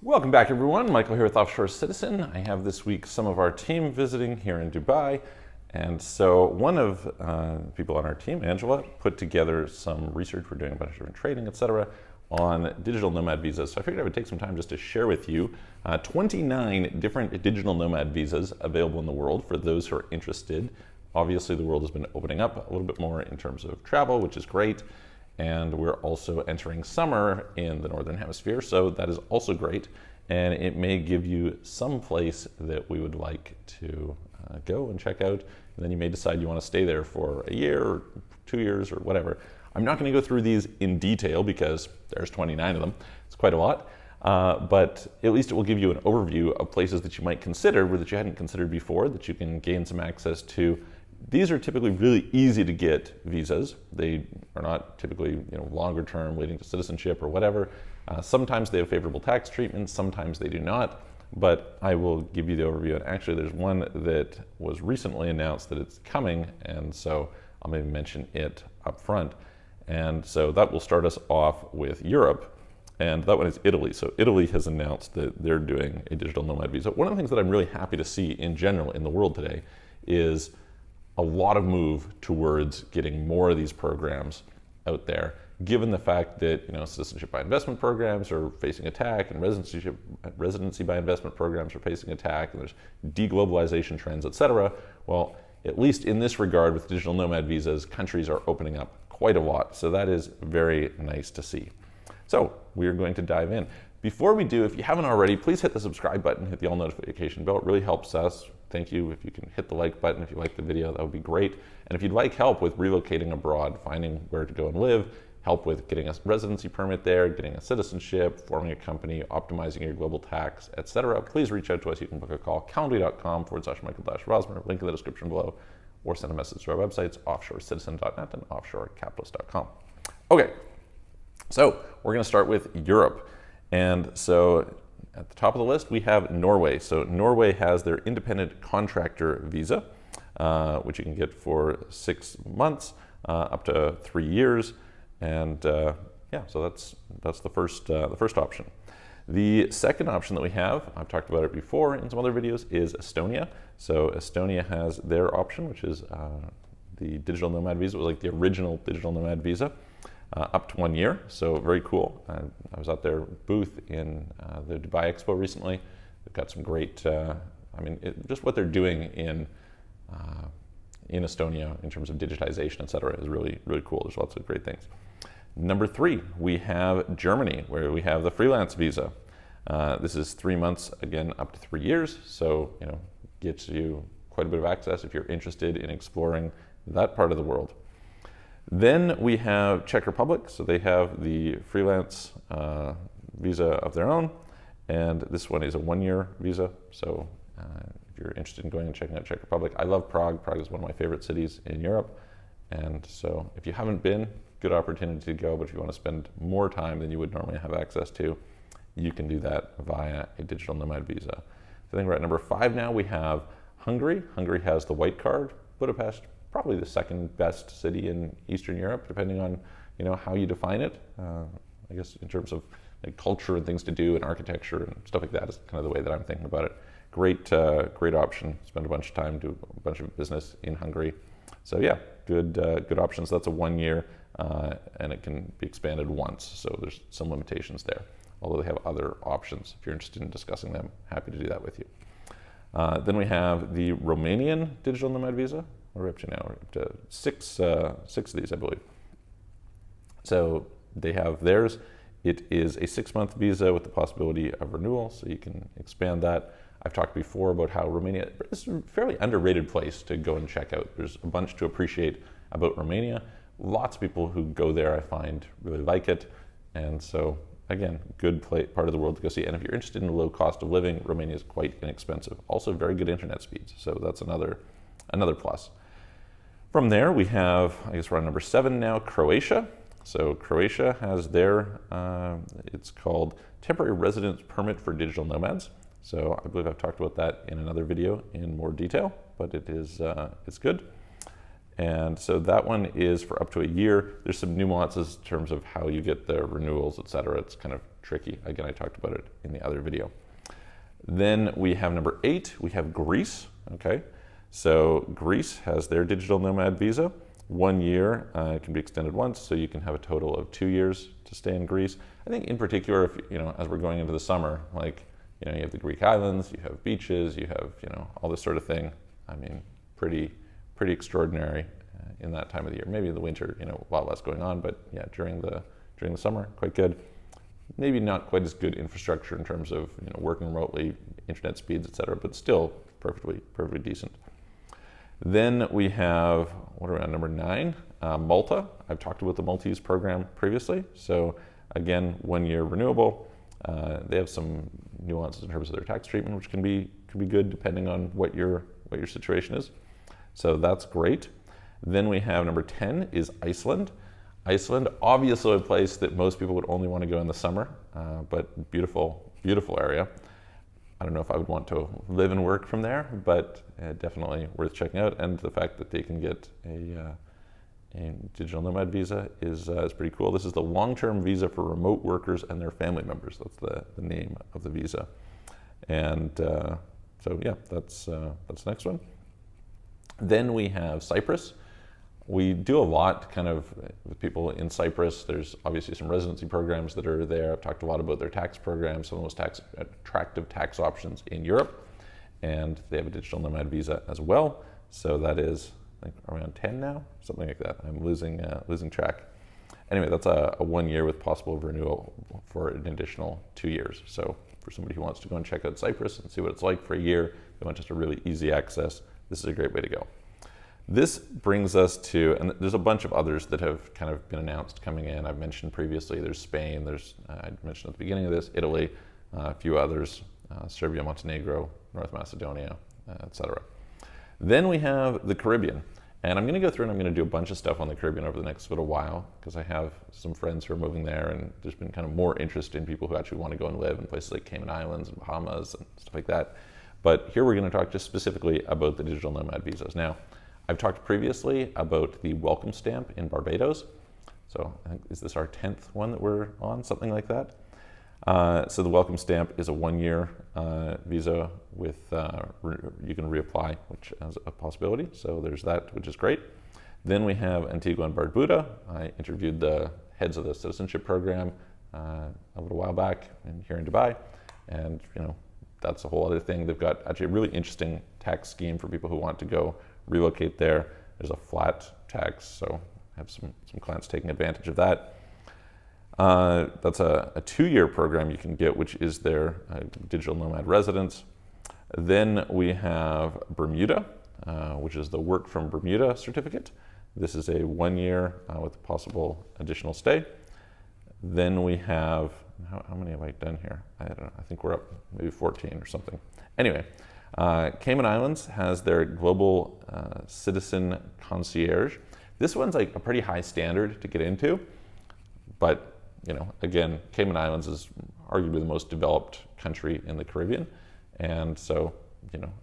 Welcome back, everyone. Michael here with Offshore Citizen. I have this week some of our team visiting here in Dubai. And so one of the people on our team, Angela, put together some research. We're doing a bunch of different trading, etc., on digital nomad visas. So I figured I would take some time just to share with you 29 different digital nomad visas available in the world for those who are interested. Obviously, the world has been opening up a little bit more in terms of travel, which is great. And we're also entering summer in the Northern Hemisphere, so that is also great. And it may give you some place that we would like to go and check out. And then you may decide you want to stay there for a year or 2 years or whatever. I'm not going to go through these in detail because there's 29 of them. It's quite a lot. But at least it will give you an overview of places that you might consider or that you hadn't considered before that you can gain some access to. These are typically really easy to get visas. They are not typically longer term leading to citizenship or whatever. Sometimes they have favorable tax treatment, sometimes they do not. But I will give you the overview. And actually there's one that was recently announced that it's coming, and so I'll maybe mention it up front. And so that will start us off with Europe. And that one is Italy. So Italy has announced that they're doing a digital nomad visa. One of the things that I'm really happy to see in general in the world today is a lot of move towards getting more of these programs out there, given the fact that citizenship by investment programs are facing attack and residency by investment programs are facing attack, and there's deglobalization trends, etc. Well, at least in this regard with digital nomad visas, countries are opening up quite a lot. So that is very nice to see. So we are going to dive in. Before we do, if you haven't already, please hit the subscribe button, hit the all notification bell. It really helps us. Thank you. If you can hit the like button, if you like the video, that would be great. And if you'd like help with relocating abroad, finding where to go and live, help with getting a residency permit there, getting a citizenship, forming a company, optimizing your global tax, etc., please reach out to us. You can book a call, calendly.com/Michael-Rosmer, link in the description below, or send a message to our websites, offshorecitizen.net and offshorecapitalist.com. Okay, so we're going to start with Europe. And so at the top of the list, we have Norway. So Norway has their independent contractor visa, which you can get for 6 months, up to 3 years. And yeah, so that's the first option. The second option that we have, I've talked about it before in some other videos, is Estonia. So Estonia has their option, which is the digital nomad visa. It was like the original digital nomad visa. Up to 1 year, so very cool. I was at their booth in the Dubai Expo recently. They've got some great, just what they're doing in Estonia in terms of digitization, etc., is really, really cool. There's lots of great things. Number 3, we have Germany, where we have the freelance visa. This is 3 months, again, up to 3 years, so gets you quite a bit of access if you're interested in exploring that part of the world. Then we have Czech Republic, so they have the freelance visa of their own, and this one is a 1-year visa. So if you're interested in going and checking out Czech Republic, I love Prague. Prague is one of my favorite cities in Europe, and so if you haven't been, good opportunity to go. But if you want to spend more time than you would normally have access to, you can do that via a digital nomad visa. So I think we're at number 5 now. We have Hungary. Hungary has the white card. Budapest, probably the second best city in Eastern Europe, depending on how you define it. I guess in terms of like culture and things to do and architecture and stuff like that is kind of the way that I'm thinking about it. Great option. Spend a bunch of time, do a bunch of business in Hungary. So yeah, good options. That's a 1 year, and it can be expanded once. So there's some limitations there. Although they have other options. If you're interested in discussing them, happy to do that with you. Then we have the Romanian digital nomad visa. We're up to now. We're up to six of these, I believe. So they have theirs. It is a 6-month visa with the possibility of renewal, so you can expand that. I've talked before about how Romania is a fairly underrated place to go and check out. There's a bunch to appreciate about Romania. Lots of people who go there, I find, really like it. And so, again, good part of the world to go see. And if you're interested in the low cost of living, Romania is quite inexpensive. Also very good internet speeds, so that's another plus. From there, we have, I guess we're on number 7 now, Croatia. So Croatia has their, it's called Temporary Residence Permit for Digital Nomads. So I believe I've talked about that in another video in more detail, but it is, it's good. And so that one is for up to a year. There's some nuances in terms of how you get the renewals, et cetera. It's kind of tricky. Again, I talked about it in the other video. Then we have number 8, we have Greece, okay? So Greece has their digital nomad visa. 1 year, it can be extended once, so you can have a total of 2 years to stay in Greece. I think in particular, if, as we're going into the summer, like, you have the Greek islands, you have beaches, you have, all this sort of thing. I mean, pretty extraordinary in that time of the year. Maybe in the winter, a lot less going on, but yeah, during the summer, quite good. Maybe not quite as good infrastructure in terms of, working remotely, internet speeds, etc., but still perfectly decent. Then we have, what are we on, number 9? Malta. I've talked about the Maltese program previously. So again, 1 year renewable. They have some nuances in terms of their tax treatment, which can be good depending on what your situation is. So that's great. Then we have number 10 is Iceland. Iceland, obviously a place that most people would only want to go in the summer, but beautiful area. I don't know if I would want to live and work from there, but definitely worth checking out. And the fact that they can get a digital nomad visa is pretty cool. This is the long-term visa for remote workers and their family members. That's the name of the visa. And so yeah, that's the next one. Then we have Cyprus. We do a lot kind of with people in Cyprus. There's obviously some residency programs that are there. I've talked a lot about their tax programs, some of the most attractive tax options in Europe. And they have a digital nomad visa as well. So that is, I think, around 10 now, something like that. I'm losing track. Anyway, that's a 1 year with possible renewal for an additional 2 years. So for somebody who wants to go and check out Cyprus and see what it's like for a year, they want just a really easy access, this is a great way to go. This brings us to, and there's a bunch of others that have kind of been announced coming in. I've mentioned previously, there's Spain, there's, I mentioned at the beginning of this, Italy, a few others, Serbia, Montenegro, North Macedonia, etc. Then we have the Caribbean. And I'm going to go through and I'm going to do a bunch of stuff on the Caribbean over the next little while because I have some friends who are moving there, and there's been kind of more interest in people who actually want to go and live in places like Cayman Islands and Bahamas and stuff like that. But here we're going to talk just specifically about the digital nomad visas. Now, I've talked previously about the welcome stamp in Barbados. So I think, is this our 10th one that we're on? Something like that. So the welcome stamp is a 1 year visa with, you can reapply, which is a possibility. So there's that, which is great. Then we have Antigua and Barbuda. I interviewed the heads of the citizenship program a little while back here in Dubai. And that's a whole other thing. They've got actually a really interesting tax scheme for people who want to go relocate there. There's a flat tax, so I have some clients taking advantage of that. That's a 2 year program you can get, which is their digital nomad residence. Then we have Bermuda, which is the work from Bermuda certificate. This is a 1 year with a possible additional stay. Then we have, how many have I done here? I don't know, I think we're up maybe 14 or something. Anyway, Cayman Islands has their global citizen concierge. This one's like a pretty high standard to get into, but again, Cayman Islands is arguably the most developed country in the Caribbean. And so,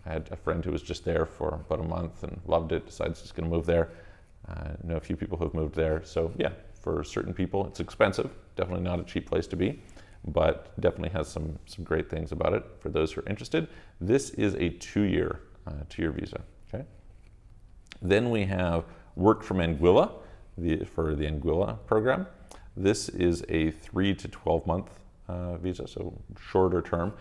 I had a friend who was just there for about a month and loved it, decides he's going to move there. I know a few people who have moved there. So yeah, for certain people, it's expensive. Definitely not a cheap place to be, but definitely has some great things about it for those who are interested. This is a 2 year visa, okay? Then we have work from Anguilla for the Anguilla program. This is a 3 to 12 month visa, so shorter term.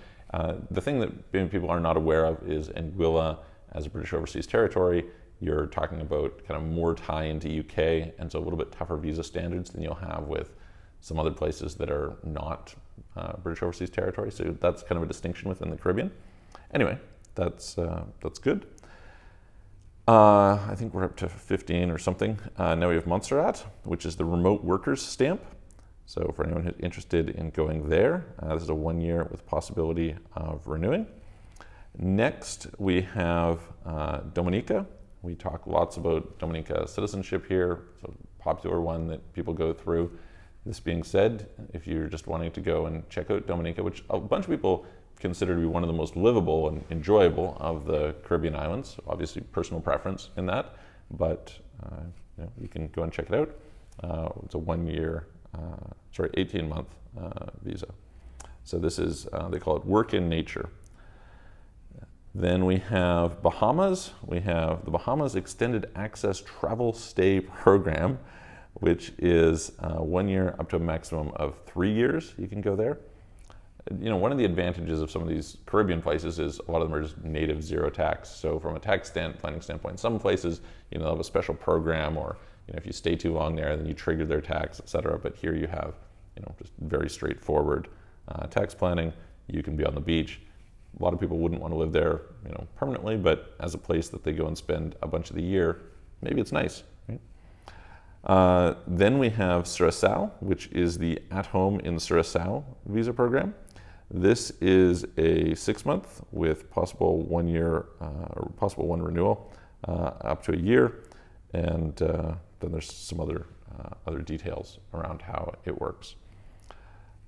The thing that maybe people are not aware of is Anguilla as a British Overseas Territory. You're talking about kind of more tie into UK, and so a little bit tougher visa standards than you'll have with some other places that are not British Overseas Territory. So that's kind of a distinction within the Caribbean. Anyway, that's good. I think we're up to 15 or something. Now we have Montserrat, which is the remote workers stamp. So for anyone who's interested in going there, this is a 1 year with possibility of renewing. Next, we have Dominica. We talk lots about Dominica citizenship here. It's a popular one that people go through. This being said, if you're just wanting to go and check out Dominica, which a bunch of people consider to be one of the most livable and enjoyable of the Caribbean islands, obviously personal preference in that, but you can go and check it out. It's a 18-month visa. So this is, they call it work in nature. Then we have Bahamas. We have the Bahamas Extended Access Travel Stay Program, which is 1 year up to a maximum of 3 years. You can go there. You know, one of the advantages of some of these Caribbean places is a lot of them are just native zero tax. So from a tax planning standpoint, some places, you know, they'll have a special program, or, you know, if you stay too long there, then you trigger their tax, et cetera. But here you have, you know, just very straightforward tax planning. You can be on the beach. A lot of people wouldn't want to live there, you know, permanently, but as a place that they go and spend a bunch of the year, maybe it's nice, right? Then we have Curacao, which is the at-home in Curacao visa program. This is a 6-month with possible 1 year, or possible one renewal up to a year, and then there's some other details around how it works.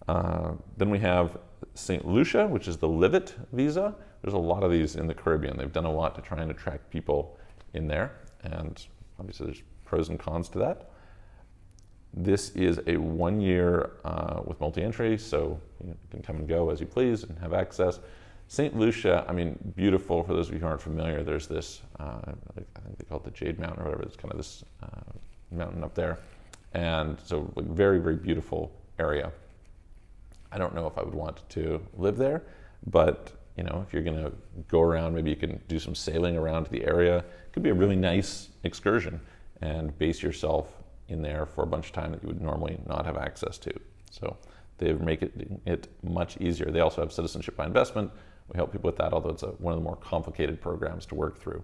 Then we have St. Lucia, which is the Live-It visa. There's a lot of these in the Caribbean. They've done a lot to try and attract people in there, and obviously there's pros and cons to that. This is a 1 year with multi-entry, so you can come and go as you please and have access. St. Lucia, I mean, beautiful. For those of you who aren't familiar, there's this, I think they call it the Jade Mountain or whatever. It's kind of this mountain up there. And so like very, very beautiful area. I don't know if I would want to live there, but you know, if you're gonna go around, maybe you can do some sailing around the area. It could be a really nice excursion and base yourself in there for a bunch of time that you would normally not have access to. So they make it much easier. They also have citizenship by investment. We help people with that, although it's one of the more complicated programs to work through.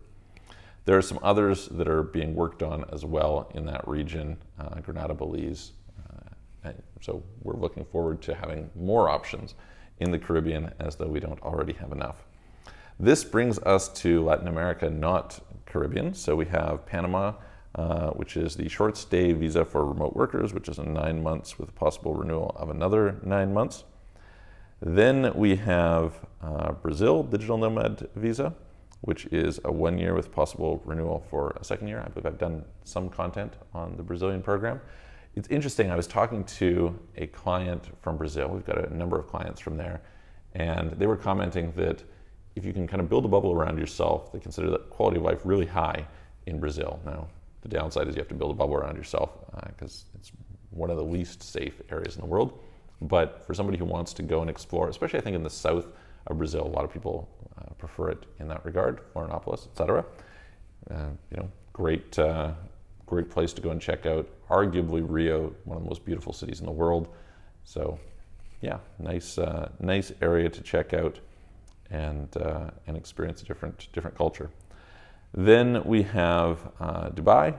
There are some others that are being worked on as well in that region, Grenada, Belize. So we're looking forward to having more options in the Caribbean, as though we don't already have enough. This brings us to Latin America, not Caribbean. So we have Panama, which is the short stay visa for remote workers, which is 9 months with a possible renewal of another 9 months. Then we have Brazil, Digital Nomad Visa, which is a 1 year with possible renewal for a 2nd year. I believe I've done some content on the Brazilian program. It's interesting, I was talking to a client from Brazil. We've got a number of clients from there, and they were commenting that if you can kind of build a bubble around yourself, they consider that quality of life really high in Brazil. Now, the downside is you have to build a bubble around yourself because it's one of the least safe areas in the world. But for somebody who wants to go and explore, especially I think in the south of Brazil, a lot of people prefer it in that regard, Florianopolis, etc. You know, great place to go and check out. Arguably Rio, one of the most beautiful cities in the world. So yeah, nice area to check out and experience a different culture. Then we have Dubai.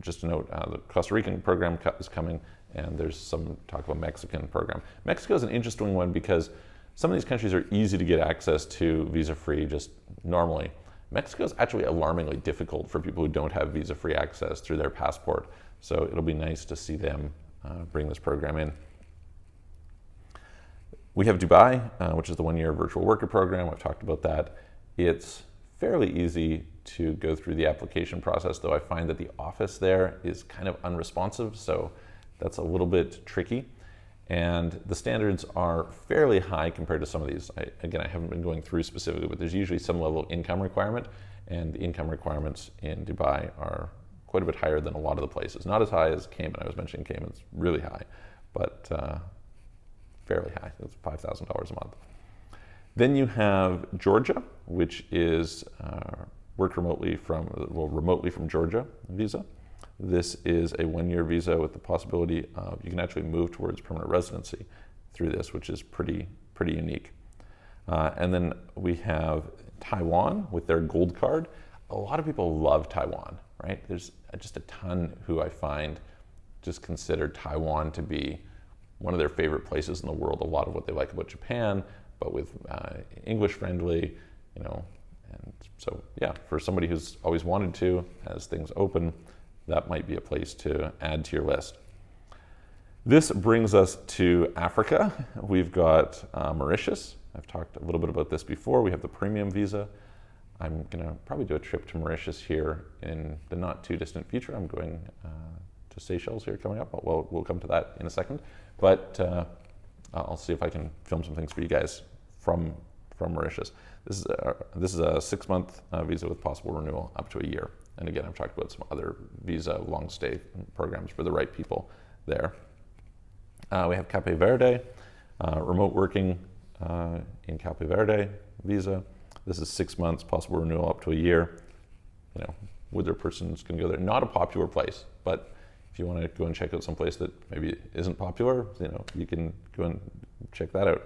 Just to note, the Costa Rican program is coming, and there's some talk of a Mexican program. Mexico is an interesting one because some of these countries are easy to get access to visa-free just normally. Mexico is actually alarmingly difficult for people who don't have visa-free access through their passport. So it'll be nice to see them bring this program in. We have Dubai, which is the 1 year virtual worker program. I've talked about that. It's fairly easy to go through the application process, though I find that the office there is kind of unresponsive, so that's a little bit tricky. And the standards are fairly high compared to some of these. Again, I haven't been going through specifically, but there's usually some level of income requirement, and the income requirements in Dubai are quite a bit higher than a lot of the places. Not as high as Cayman. I was mentioning Cayman's really high, but fairly high. It's $5,000 a month. Then you have Georgia, which is work remotely from Georgia visa. This is a 1 year visa with the possibility of, you can actually move towards permanent residency through this, which is pretty unique. And then we have Taiwan with their gold card. A lot of people love Taiwan, right? There's just a ton who I find just consider Taiwan to be one of their favorite places in the world. A lot of what they like about Japan, but with English friendly, you know. And so, yeah, for somebody who's always wanted to, as things open, that might be a place to add to your list. This brings us to Africa. We've got Mauritius. I've talked a little bit about this before. We have the premium visa. I'm gonna probably do a trip to Mauritius here in the not too distant future. I'm going to Seychelles here coming up. We'll come to that in a second. But I'll see if I can film some things for you guys from Mauritius. This is a 6-month visa with possible renewal up to a year. And again, I've talked about some other visa long stay programs for the right people there. We have Cape Verde, remote working in Cape Verde visa. This is 6 months, possible renewal up to a year. You know, whether a person's going to go there. Not a popular place, but if you want to go and check out some place that maybe isn't popular, you know, you can go and check that out.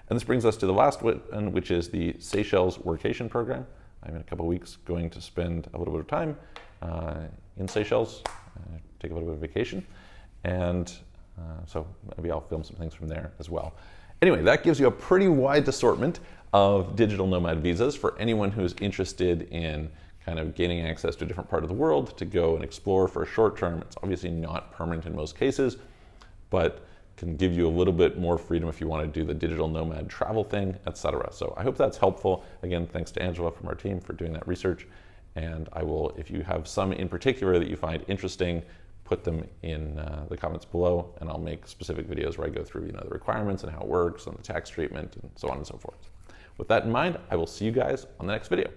And this brings us to the last one, which is the Seychelles workation program. I'm in a couple of weeks going to spend a little bit of time in Seychelles, take a little bit of vacation, and so maybe I'll film some things from there as well. Anyway, that gives you a pretty wide assortment of digital nomad visas for anyone who's interested in kind of gaining access to a different part of the world to go and explore for a short term. It's obviously not permanent in most cases, but can give you a little bit more freedom if you want to do the digital nomad travel thing, etc. So I hope that's helpful. Again, thanks to Angela from our team for doing that research. And I will, if you have some in particular that you find interesting, put them in the comments below, and I'll make specific videos where I go through, you know, the requirements and how it works and the tax treatment and so on and so forth. With that in mind, I will see you guys on the next video.